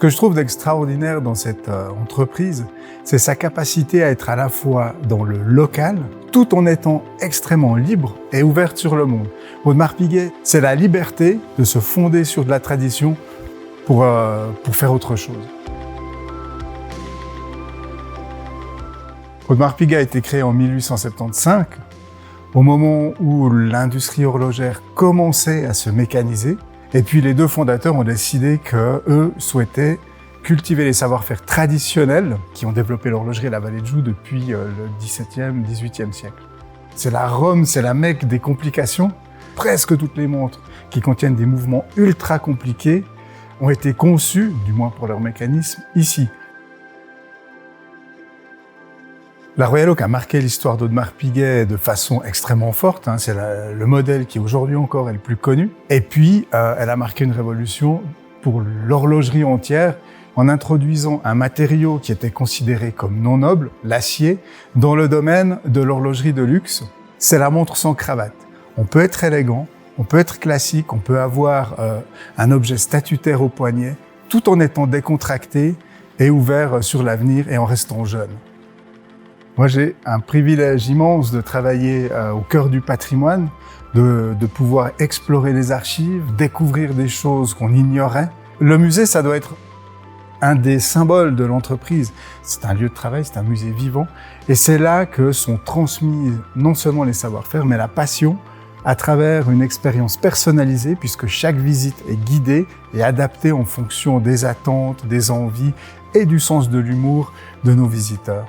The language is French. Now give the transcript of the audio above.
Ce que je trouve d'extraordinaire dans cette entreprise, c'est sa capacité à être à la fois dans le local, tout en étant extrêmement libre et ouverte sur le monde. Audemars Piguet, c'est la liberté de se fonder sur de la tradition pour faire autre chose. Audemars Piguet a été créé en 1875, au moment où l'industrie horlogère commençait à se mécaniser. Et puis les deux fondateurs ont décidé qu'eux souhaitaient cultiver les savoir-faire traditionnels qui ont développé l'horlogerie à la Vallée de Joux depuis le XVIIe, XVIIIe siècle. C'est la Rome, c'est la Mecque des complications. Presque toutes les montres qui contiennent des mouvements ultra compliqués ont été conçues, du moins pour leur mécanisme, ici. La Royal Oak a marqué l'histoire d'Audemars Piguet de façon extrêmement forte. C'est le modèle qui aujourd'hui encore est le plus connu. Et puis, elle a marqué une révolution pour l'horlogerie entière en introduisant un matériau qui était considéré comme non noble, l'acier, dans le domaine de l'horlogerie de luxe. C'est la montre sans cravate. On peut être élégant, on peut être classique, on peut avoir un objet statutaire au poignet, tout en étant décontracté et ouvert sur l'avenir et en restant jeune. Moi, j'ai un privilège immense de travailler au cœur du patrimoine, de pouvoir explorer les archives, découvrir des choses qu'on ignorait. Le musée, ça doit être un des symboles de l'entreprise. C'est un lieu de travail, c'est un musée vivant. Et c'est là que sont transmis non seulement les savoir-faire, mais la passion à travers une expérience personnalisée, puisque chaque visite est guidée et adaptée en fonction des attentes, des envies et du sens de l'humour de nos visiteurs.